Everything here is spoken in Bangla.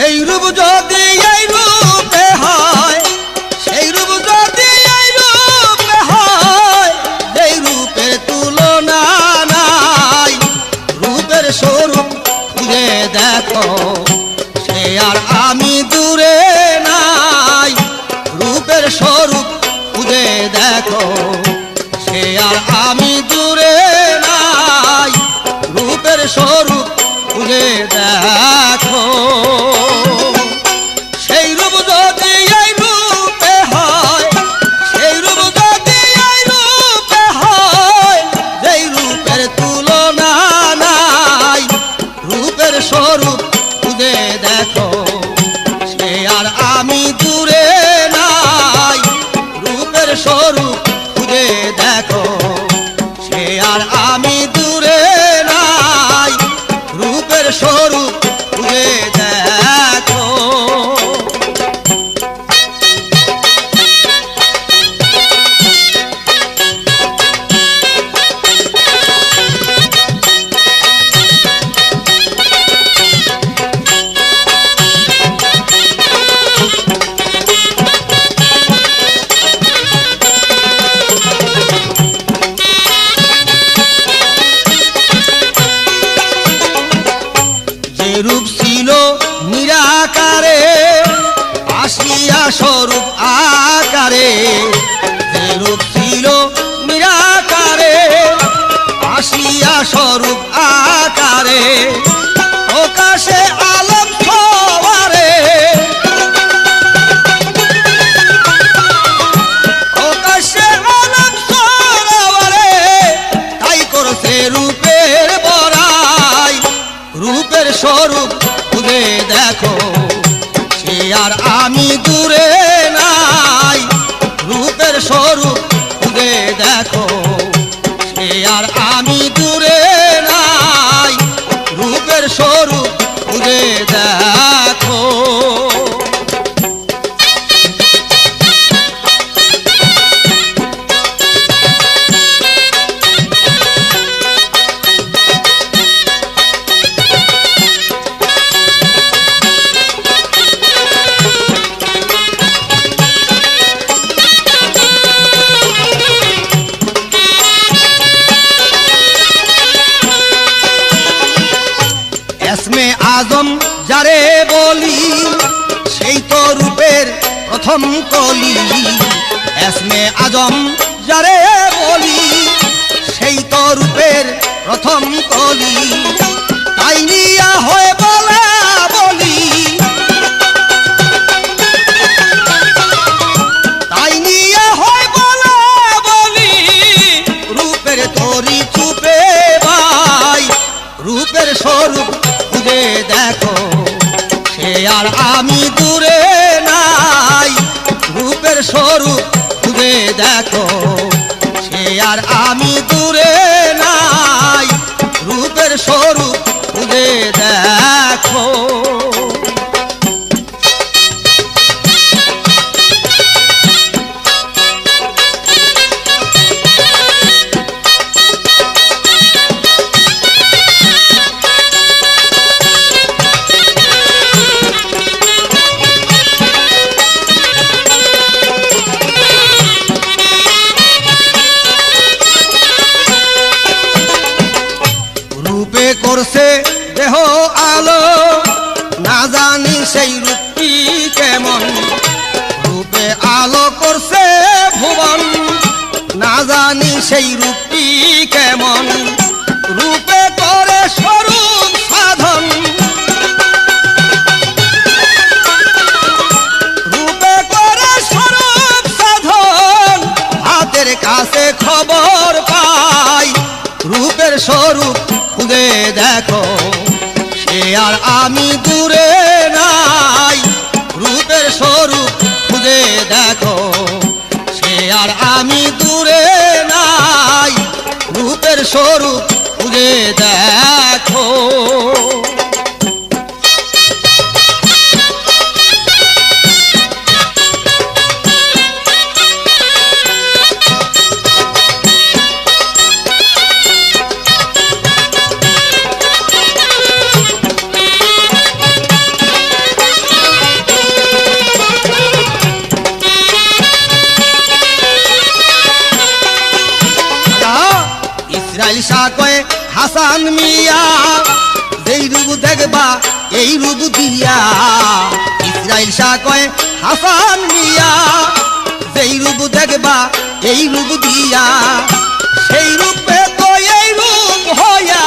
সেই রূপ যদি এই রূপে হয়, সেই রূপ যদি এই রূপে হয়, যেই রূপের তুলনা নাই, রূপের স্বরূপ খুঁজে দেখো, সে আর আমি দূরে নাই। রূপের স্বরূপ খুঁজে দেখো, সে আর আমি দূরে নাই। রূপের স্বরূপ খুঁজে দেখো। সেই রূপ যদি এই রূপে হয়, সেই রূপ যদি এই রূপে হয়, যেই রূপের তুলনা নাই, রূপের স্বরূপ খুঁজে দেখো, সে আর আমি দূরে নাই। রূপের স্বরূপ খুঁজে দেখো, সে আর আমি দূরে নাই। রূপের স্বরূপ খুঁজে দেখো। রূপ ছিল নিরাকারে, আসিয়া স্বরূপ আকারে। যে রূপ ছিল নিরাকারে, আসিয়া স্বরূপ আকারে। প্রকাশে আলোক সবারে, প্রকাশে আলোক সবারে। তাই করছে রূপের বড়াই। রূপের স্বরূপ খুঁজে দেখো, সে আর আমি দূরে নাই। রূপের স্বরূপ খুঁজে দেখো, সে আর আমি দূরে নাই। রূপের স্বরূপ খুঁজে দেখো। এসমে আজম যারে বলি, সেই তো রূপের প্রথম কলি। এসমে আজম যারে বলি, সেই তো রূপের প্রথম কলি। তাই নিয়া হয় বলা বলি, তাই নিয়া হয় বলা বলি। রূপের তরি চুপে ভাই, রূপের স্বরূপ খুঁজে দেখো, সে আর আমি দূরে নাই। রূপের স্বরূপ খুঁজে দেখো, সে আর আমি দূরে নাই। রূপের স্বরূপ খুঁজে দেখো। রূপে করছে দেহ আলো, না জানি সেই রূপটি কেমন। রূপে আলো করছে ভুবন, না জানি সেই রূপটি কেমন। রূপে করে স্বরূপ সাধন, রূপে করে স্বরূপ সাধন। হাতের কাছে খবর পাই, রূপের স্বরূপ খুঁজে দেখো, সে আর আমি দূরে নাই। রূপের স্বরূপ খুঁজে দেখো, সে আর আমি দূরে নাই। রূপের স্বরূপ খুঁজে দেখো। শাহ কয়ে হাসান মিয়া, যেই রূপ দেখবা এই রূপ দিয়া। ইসরাইল শাহ কয়ে হাসান মিয়া, যেই রূপ দেখবা এই রূপ দিয়া। সেই রূপে তো এই রূপ হইয়া